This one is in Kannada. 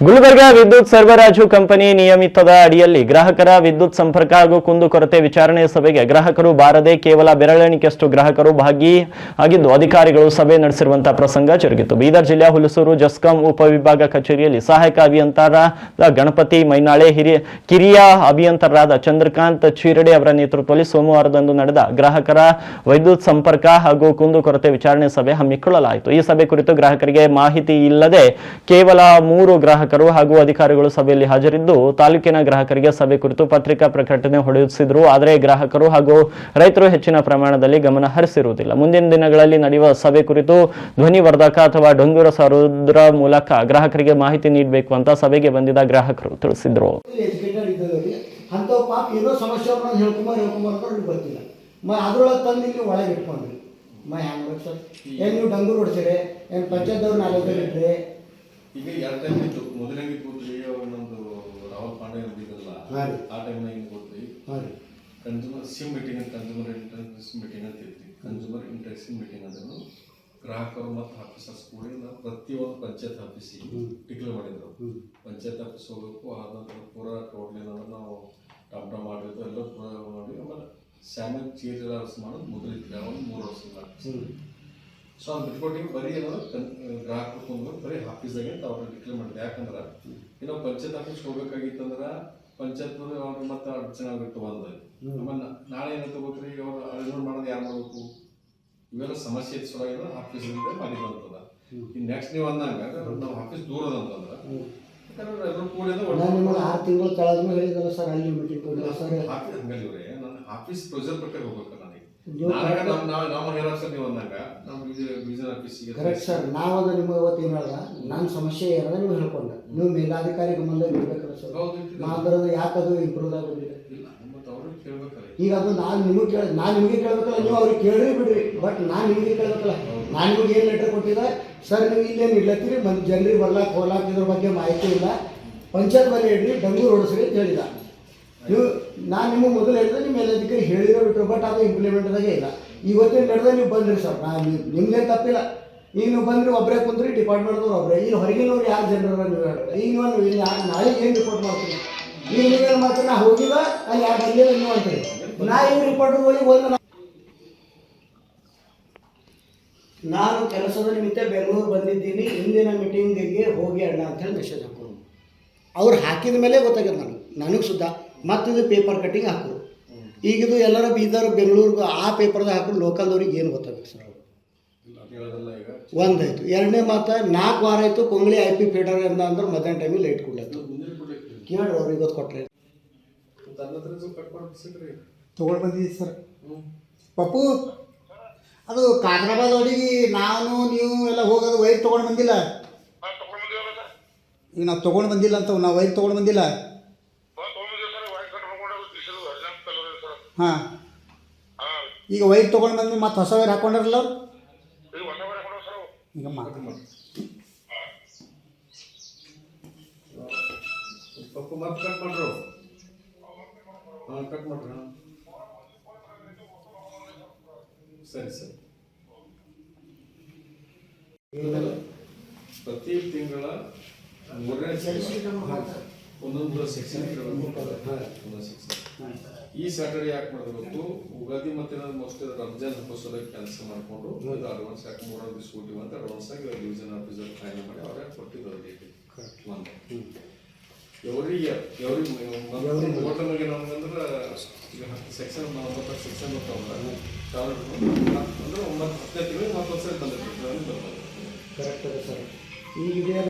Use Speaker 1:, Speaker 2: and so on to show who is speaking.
Speaker 1: ಗುಲ್ಬರ್ಗ ವಿದ್ಯುತ್ ಸರಬರಾಜು ಕಂಪನಿ ನಿಯಮಿತದ ಅಡಿಯಲ್ಲಿ ಗ್ರಾಹಕರ ವಿದ್ಯುತ್ ಸಂಪರ್ಕ ಹಾಗೂ ಕುಂದುಕೊರತೆ ವಿಚಾರಣೆ ಸಭೆಗೆ ಗ್ರಾಹಕರು ಬಾರದೆ ಕೇವಲ ಬೆರಳೆಣಿಕೆಯಷ್ಟು ಗ್ರಾಹಕರು ಭಾಗಿಯಾಗಿದ್ದು ಅಧಿಕಾರಿಗಳು ಸಭೆ ನಡೆಸಿರುವಂತಹ ಪ್ರಸಂಗ ಜರುಗಿತು. ಬೀದರ್ ಜಿಲ್ಲೆಯ ಹುಲಸೂರು ಜಸ್ಕಾಂ ಉಪವಿಭಾಗ ಕಚೇರಿಯಲ್ಲಿ ಸಹಾಯಕ ಅಭಿಯಂತರರಾದ ಗಣಪತಿ ಮೈನಾಳೆ, ಕಿರಿಯ ಅಭಿಯಂತರರಾದ ಚಂದ್ರಕಾಂತ್ ಚೀರಡೆ ಅವರ ನೇತೃತ್ವದಲ್ಲಿ ಸೋಮವಾರದಂದು ನಡೆದ ಗ್ರಾಹಕರ ವಿದ್ಯುತ್ ಸಂಪರ್ಕ ಹಾಗೂ ಕುಂದುಕೊರತೆ ವಿಚಾರಣೆ ಸಭೆ ಹಮ್ಮಿಕೊಳ್ಳಲಾಯಿತು. ಈ ಸಭೆ ಕುರಿತು ಗ್ರಾಹಕರಿಗೆ ಮಾಹಿತಿ ಇಲ್ಲದೆ ಕೇವಲ 3 ಗ್ರಾಹಕರು ಹಾಗೂ ಅಧಿಕಾರಿಗಳು ಸಭೆಯಲ್ಲಿ ಹಾಜರಿದ್ದು ತಾಲೂಕಿನ ಗ್ರಾಹಕರಿಗೆ ಸಭೆ ಕುರಿತು ಪತ್ರಿಕಾ ಪ್ರಕಟಣೆ ಹೊರಡಿಸಿದ್ರು. ಆದರೆ ಗ್ರಾಹಕರು ಹಾಗೂ ರೈತರು ಹೆಚ್ಚಿನ ಪ್ರಮಾಣದಲ್ಲಿ ಗಮನ ಹರಿಸಿರುವುದಿಲ್ಲ. ಮುಂದಿನ ದಿನಗಳಲ್ಲಿ ನಡೆಯುವ ಸಭೆ ಕುರಿತು ಧ್ವನಿವರ್ಧಕ ಅಥವಾ ಡಂಗೂರ ಸಾರುವುದರ ಮೂಲಕ ಗ್ರಾಹಕರಿಗೆ ಮಾಹಿತಿ ನೀಡಬೇಕು ಅಂತ ಸಭೆಗೆ ಬಂದಿದ್ದ ಗ್ರಾಹಕರು ತಿಳಿಸಿದ್ರು.
Speaker 2: ಅದ್ರೊಳಗೆ ತಂದು ಇಲ್ಲಿ ಒಳಗೆ ಇಟ್ಕೊಂಡ್ರಿ ಹ್ಯಾಂಗ್ ಸರ್ ಏನು ನೀವು ಡಂಗೂರು ಹೊಡ್ಸಿರಿ ಏನು ಪಂಚಾಯತ್ದವ್ರು 4 ಇಟ್ರಿ.
Speaker 3: ಈಗ 2 ಟೈಮ್ ಇತ್ತು. ಮೊದಲಿಗೆ ಕೂತ್ರಿ ನಮ್ಮದು ರಾಹುಲ್ ಪಾಂಡೆ ಇದ್ದಿದ್ದಲ್ಲ, ಆ ಟೈಮ್ನಾಗ ಹಿಂಗೆ ಕೂತ್ರಿ ಕನ್ಸ್ಯೂಮರ್ ಸಿಮ್ ಮೀಟಿಂಗ್ ಅಂತ, ಕನ್ಸ್ಯೂಮರ್ ಇಂಟರೆಸ್ಟ್ ಮೀಟಿಂಗ್ ಅಂತ ಇತ್ತು. ಕನ್ಸ್ಯೂಮರ್ ಇಂಟರೆಸ್ಟ್ ಮೀಟಿಂಗ್ ಅದನ್ನು ಗ್ರಾಹಕರು ಮತ್ತು ಆಫೀಸರ್ಸ್ ಕೂಡ ಪ್ರತಿಯೊಂದು ಪಂಚಾಯತ್ ಆಫೀಸಿಗೆ ಡಿಕ್ಲೇರ್ ಮಾಡಿದ್ರು. ಪಂಚಾಯತ್ ಆಫೀಸ್ ಹೋಗಬೇಕು, ಆದ ಪೂರ ಟೋಟ್ಲಿ ನಾವು ಟಮ್ ಮಾಡಿದ್ದು ಎಲ್ಲ ಪೂರ ಮಾಡಿ ಆಮೇಲೆ ಸ್ಯಾಮಲ್ ಚೇಂಜ್ ಮಾಡೋದು ಮೊದಲಿತ್ತು. ಅವನು 3 ವರ್ಷ ಮಾಡಿ ಸೊ ಅದು ಬಿಟ್ಕೊಟ್ಟಿಗೆ ಬರೀ ಏನೋ ಗ್ರಾಹಕರು ಕುಂದ್ಕೊಂಡು ಬರೀ ಆಫೀಸ್ದಾಗೆ ಅಂತ ಅವ್ರನ್ನ ಡಿಕ್ಲೇರ್ ಮಾಡಿದೆ. ಯಾಕಂದ್ರೆ ಇನ್ನೂ ಪಂಚಾಯತ್ ಆಫೀಸ್ ಹೋಗ್ಬೇಕಾಗಿತ್ತಂದ್ರೆ ಪಂಚಾಯತ್ನವ್ರು ಅವ್ರಿಗೆ ಮತ್ತೆ ಅಡಚಣೆ ಆಗಿತ್ತು ಒಂದು. ಆಮೇಲೆ ನಾಳೆ ಏನಂತ ಗೊತ್ತ್ರಿ, ಅವ್ರು ಅರೇಂಜ್ ಮಾಡೋದು ಯಾರು ಮಾಡಬೇಕು, ಇವೆಲ್ಲ ಸಮಸ್ಯೆ ಸಲುವಾಗಿ ಆಫೀಸಿಂದ ಮಾಡಿ ಬರ್ತದ. ಇನ್ನು ನೆಕ್ಸ್ಟ್ ನೀವು ಅಂದಂಗ ನಾವು ಆಫೀಸ್ ದೂರ ಅಂತಂದ್ರೆ ಎಲ್ಲರೂ ಕೂಡ
Speaker 2: 6 ತಿಂಗಳು ಕೆಳಗೆ ಹೇಳಿದಲ್ಲ ಸರ್, ಅಲ್ಲಿ ಮೀಟಿಂಗ್
Speaker 3: ಹಂಗಲ್ವ್ರೆ ನನ್ನ ಆಫೀಸ್ ಪ್ರೊಸೀಜರ್ ಪ್ರಕಾರ ಹೋಗ್ಬೇಕು. ನನಗೆ ನಾವು ಹೇಳಕ್ ಸರ್ ನೀವು ಅಂದಾಗ ನಮ್ಮ ವಿಜನ್ ಆಫೀಸಿಗೆ
Speaker 2: ಕರೆಕ್ಟ್ ಸರ್. ನಾವಾಗ ನಿಮ್ಗೆ ಇವತ್ತು ಏನು ಹೇಳ್ದ, ನನ್ನ ಸಮಸ್ಯೆ ಏನದ ನೀವು ಹೇಳ್ಕೊಂಡ, ನೀವು ಮೇಲಾಧಿಕಾರಿ ಗಮನದಲ್ಲಿ ಇರ್ಬೇಕಲ್ಲ ಸರ್. ಮಾಡೋದು ಯಾಕೆ ಅದು ಇಂಪ್ರೂವ್ ಆಗೋದಿಲ್ಲ? ಈಗ ಅದು ನಾನು ನಿಮಗೆ ಕೇಳಬೇಕಲ್ಲ, ನೀವು ಅವ್ರಿಗೆ ಕೇಳಿ ಬಿಡ್ರಿ. ಬಟ್ ನಾನು ನಿಮಗೆ ಕೇಳಬೇಕಲ್ಲ. ನಾನು ನಿಮಗೆ ಏನು ಲೆಟರ್ ಕೊಟ್ಟಿದ್ದೆ ಸರ್, ನೀವು ಇಲ್ಲೇನು ಇಡ್ಲತ್ತೀರಿ, ಮತ್ತು ಜನರಿಗೆ ಬರ್ಲಾಕ್ ಹೋಗ್ಲಾಕ್ ಇದ್ರ ಬಗ್ಗೆ ಮಾಹಿತಿ ಇಲ್ಲ, ಪಂಚಾಯತ್ ಬಳಿ ಇಡ್ರಿ, ಡಂಗೂರು ಹೊಡಿಸ್ರಿ ಅಂತ ಹೇಳಿದ. ನೀವು ನಾನು ನಿಮಗೆ ಮೊದಲು ಹೇಳಿದ್ರೆ ನಿಮ್ಮ ಮೇಲಧಿಕಾರಿ ಹೇಳಿರೋ ಬಿಟ್ಟರು, ಬಟ್ ಅದು ಇಂಪ್ಲಿಮೆಂಟ್ದಾಗೆ ಇಲ್ಲ. ಇವತ್ತಿನ ನಡೆದ ನೀವು ಬಂದ್ರಿ ಸರ್, ನಾನು ನಿಮ್ಗೇನು ತಪ್ಪಿಲ್ಲ. ಈಗ ನೀವು ಬಂದ್ರಿ, ಒಬ್ಬರೇ ಕುಂತ್ರಿ, ಡಿಪಾರ್ಟ್ಮೆಂಟ್ದವ್ರು ಒಬ್ಬರೇ, ಇಲ್ಲಿ ಹೊರಗಿನವ್ರು ಯಾರು ಜನರ ನೀವು ಹೇಳಿ. ಈಗ ನೀವು ಇಲ್ಲಿ ನಾಳೆ ಏನು ರಿಪೋರ್ಟ್ ಮಾಡ್ತೀನಿ, ಈಗ ನೀವೇನು ಮಾಡ್ತೀರಿ, ನಾ ಹೋಗಿಲ್ಲ ಅಲ್ಲಿ ಯಾರು ಬಂದಿಲ್ಲ ನೀವು ಅಂತೀರಿ. ನಾ ಏನು ರಿಪೋರ್ಟ್ ಹೋಗಿ ನಾನು ಕೆಲಸದ ನಿಮಿತ್ತ ಬೆಂಗಳೂರು ಬಂದಿದ್ದೀನಿ, ಇಂದಿನ ಮೀಟಿಂಗಿಗೆ ಹೋಗಿ ಅಣ್ಣ ಅಂತೇಳಿ ಮೆಸೇಜ್ ಹಾಕೋರು. ಅವ್ರು ಹಾಕಿದ ಮೇಲೆ ಗೊತ್ತಾಗ್ಯದ ನನಗೆ ಸುದ್ದ. ಮತ್ತು ಇದು ಪೇಪರ್ ಕಟ್ಟಿಂಗ್ ಹಾಕೋರು. ಈಗಿದು ಎಲ್ಲರೂ ಬೀದರ್ ಬೆಂಗಳೂರಿಗೆ ಆ ಪೇಪರ್ದಾಗ ಹಾಕೋರು, ಲೋಕಲ್ದವ್ರಿಗೆ ಏನು ಗೊತ್ತಾಗಬೇಕು ಸರ್? ಒಂದಾಯ್ತು. ಎರಡನೇ ಮಾತು 4 ವಾರ ಆಯಿತು ಕೊಂಗ್ಳಿ IP ಫೀಡರ್ ಅಂದ್ರೆ ಮಧ್ಯಾಹ್ನ ಟೈಮಿಗೆ ಲೈಟ್ ಕೊಡ್ಲಾಯ್ತು. ಕೇಳ್ರಿ ಅವ್ರಿಗೆ ಗೊತ್ತು ಕೊಟ್ರೆ ತೊಗೊಂಡು ಬಂದಿದ್ದೀವಿ ಸರ್. ಪಪ್ಪು ಅದು ಕಾದ್ರಾಬಾದ್ ಅವರಿಗೆ ನಾನು ನೀವು ಎಲ್ಲ ಹೋಗೋದು ವೈರ್ ತೊಗೊಂಡು ಬಂದಿಲ್ಲ. ಈಗ ನಾವು ತೊಗೊಂಡು ಬಂದಿಲ್ಲ ಅಂತ, ನಾವು ವೈರ್ ತೊಗೊಂಡು ಬಂದಿಲ್ಲ. ಹಾಂ, ಈಗ ವೈರ್ ತೊಗೊಂಡು ಬಂದು ಮತ್ತೆ ಹೊಸ ವೈರ್ ಹಾಕೊಂಡ್ರಲ್ಲ ಅವ್ರು. ಈಗ
Speaker 3: ಕಟ್ ಮಾಡ್ರು, ಕಟ್ ಮಾಡ್ರಿ. ಸರಿ ಸರಿ. ಪ್ರತಿ ತಿಂಗಳ 3ನೇ ಒಂದೊಂದು ಸೆಕ್ಷನ್ ಈ ಸ್ಯಾಟರ್ಡೆ ಯಾಕೆ ಮಾಡಬೇಕು, ಉಗಾದಿ ಮತ್ತೆ ಮೋಸ್ಟ್ಲಿ ರಂಜಾನ್ ಹಬ್ಬಸೋದಕ್ಕೆ ಕೆಲಸ ಮಾಡಿಕೊಂಡು ಅಡ್ವಾನ್ಸ್ ಯಾಕೆ 3 ದಿವಸ ಕೊಟ್ಟಿವಿ ಅಂತ ಅಡ್ವಾನ್ಸ್ ಆಗಿ ಡಿವಿಷನ್ ಆಫೀಸರ್ ಫೈನಲ್ ಮಾಡಿ ಅವರೇ ಕೊಟ್ಟಿದ್ದು ಡೇಟ್ ಒಂದು. ಎವ್ರಿಗೆ ಹೋಟೆಲ್ಗೆ ನಮ್ಗಂದ್ರೆ ಈಗ 10 ಸೆಕ್ಷನ್ 9 ಸೆಕ್ಷನ್ ಬರ್ತಾವಲ್ಲ, ಅಂದ್ರೆ 9 10 ತಿಂಗಳಿಗೆ ಮತ್ತೊಂದು ಸರಿ ಬಂದಿರ್ತೀವಿ.
Speaker 2: Correct sir. ಈಗ